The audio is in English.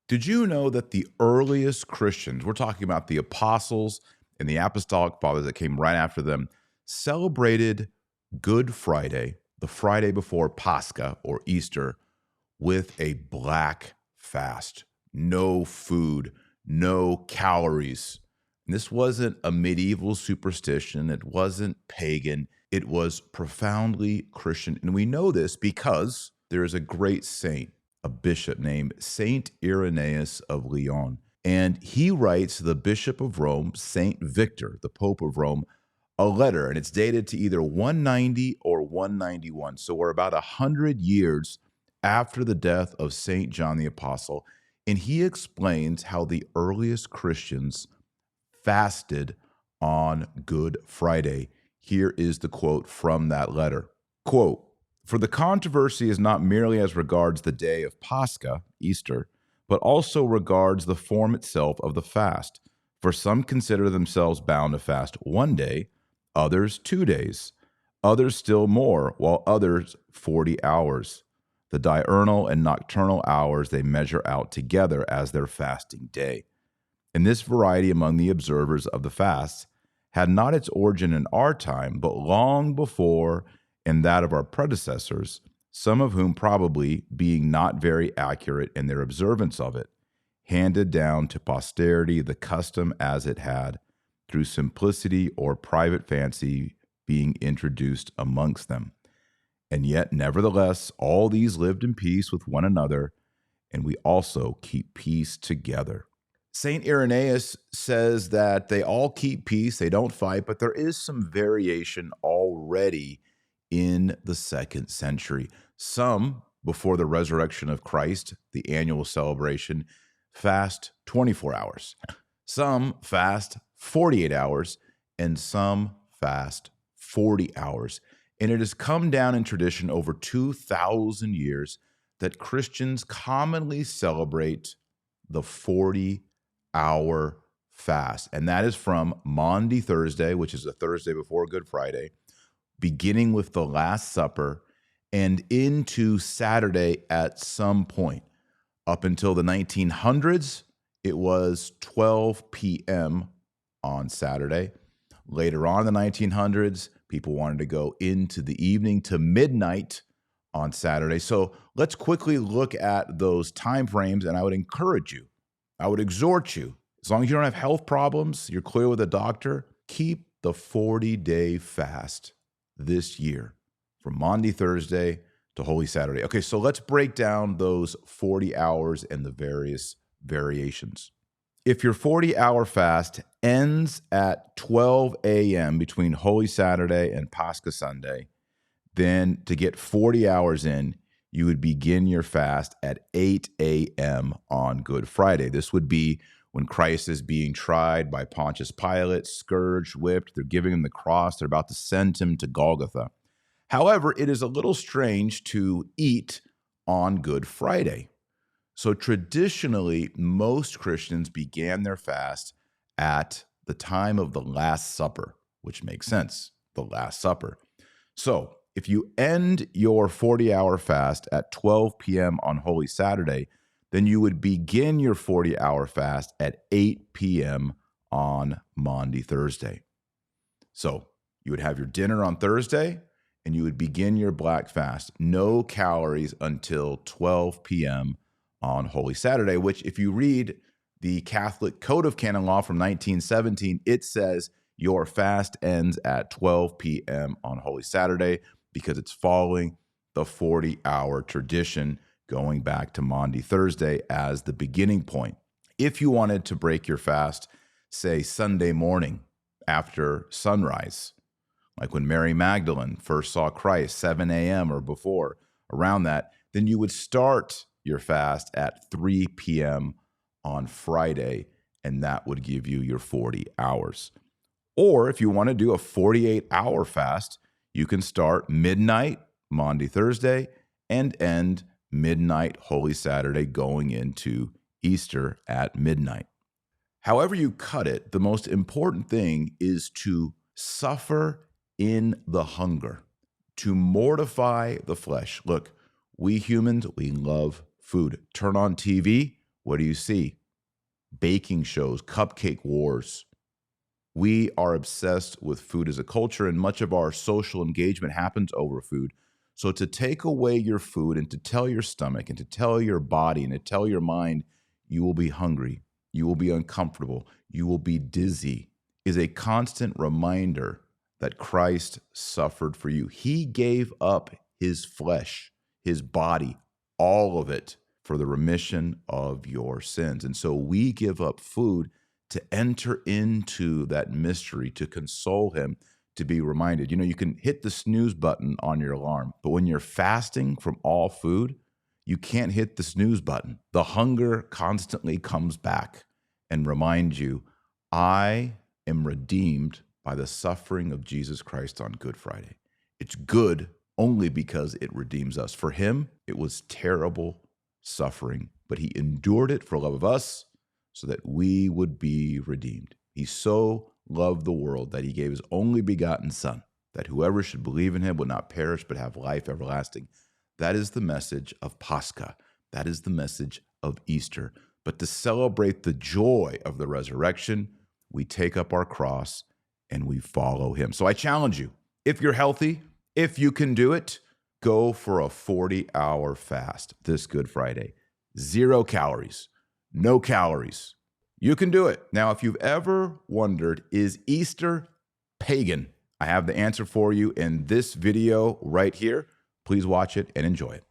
Did you know that the earliest Christians, we're talking about the apostles and the apostolic fathers that came right after them, celebrated Good Friday, the Friday before Pascha or Easter, with a black fast? No food, no calories. And this wasn't a medieval superstition, it wasn't pagan, it was profoundly Christian. And we know this because there is a great saint, a bishop named Saint Irenaeus of Lyon. And he writes to the Bishop of Rome, Saint Victor, the Pope of Rome, a letter, and it's dated to either 190 or 191. So we're about 100 years after the death of Saint John the Apostle. And he explains how the earliest Christians fasted on Good Friday. Here is the quote from that letter. Quote, "For the controversy is not merely as regards the day of Pascha, Easter, but also regards the form itself of the fast. For some consider themselves bound to fast one day, others 2 days, others still more, while others 40 hours. The diurnal and nocturnal hours they measure out together as their fasting day. And this variety among the observers of the fasts had not its origin in our time, but long before in that of our predecessors, some of whom probably, being not very accurate in their observance of it, handed down to posterity the custom as it had, through simplicity or private fancy being introduced amongst them. And yet, nevertheless, all these lived in peace with one another, and we also keep peace together." Saint Irenaeus says that they all keep peace, they don't fight, but there is some variation already in the second century. Some, before the resurrection of Christ, the annual celebration, fast 24 hours. Some fast 48 hours, and some fast 40 hours. And it has come down in tradition over 2,000 years that Christians commonly celebrate the 40-hour fast. And that is from Maundy Thursday, which is the Thursday before Good Friday, beginning with the Last Supper, and into Saturday at some point. Up until the 1900s, it was 12 p.m. on Saturday. Later on in the 1900s, people wanted to go into the evening to midnight on Saturday. So let's quickly look at those time frames, and I would encourage you, I would exhort you, as long as you don't have health problems, you're clear with a doctor, keep the 40-day fast this year from Maundy Thursday to Holy Saturday. Okay, so let's break down those 40 hours and the various variations. If your 40-hour fast ends at 12 a.m. between Holy Saturday and Pascha Sunday, then to get 40 hours in, you would begin your fast at 8 a.m. on Good Friday. This would be when Christ is being tried by Pontius Pilate, scourged, whipped. They're giving him the cross. They're about to send him to Golgotha. However, it is a little strange to eat on Good Friday. So traditionally, most Christians began their fast at the time of the Last Supper, which makes sense, the Last Supper. So if you end your 40-hour fast at 12 p.m. on Holy Saturday, then you would begin your 40-hour fast at 8 p.m. on Maundy Thursday. So you would have your dinner on Thursday, and you would begin your black fast, no calories until 12 p.m. on Holy Saturday, which if you read the Catholic Code of Canon Law from 1917, it says your fast ends at 12 p.m. on Holy Saturday because it's following the 40-hour tradition going back to Maundy Thursday as the beginning point. If you wanted to break your fast, say Sunday morning after sunrise, like when Mary Magdalene first saw Christ, 7 a.m. or before, around that, then you would start your fast at 3 p.m. on Friday, and that would give you your 40 hours. Or if you want to do a 48-hour fast, you can start midnight, Maundy Thursday, and end midnight, Holy Saturday, going into Easter at midnight. However you cut it, the most important thing is to suffer in the hunger, to mortify the flesh. Look, we humans, we love food. Turn on TV, What do you see? Baking shows, cupcake wars. We are obsessed with food as a culture, and much of our social engagement happens over food. So to take away your food and to tell your stomach and to tell your body and to tell your mind, you will be hungry, you will be uncomfortable, you will be dizzy, is a constant reminder that Christ suffered for you. He gave up his flesh, his body, all of it for the remission of your sins. And so we give up food to enter into that mystery, to console him, to be reminded. You know, you can hit the snooze button on your alarm, but when you're fasting from all food, you can't hit the snooze button. The hunger constantly comes back and reminds you, I am redeemed by the suffering of Jesus Christ on Good Friday. It's good only because it redeems us. For him, it was terrible suffering, but he endured it for love of us, so that we would be redeemed. He so loved the world that he gave his only begotten Son, that whoever should believe in him would not perish but have life everlasting. That is the message of Pascha. That is the message of Easter. But to celebrate the joy of the resurrection, we take up our cross and we follow him. So I challenge you, if you're healthy, if you can do it, go for a 40-hour fast this Good Friday. 0 calories. No calories. You can do it. Now, if you've ever wondered, is Easter pagan? I have the answer for you in this video right here. Please watch it and enjoy it.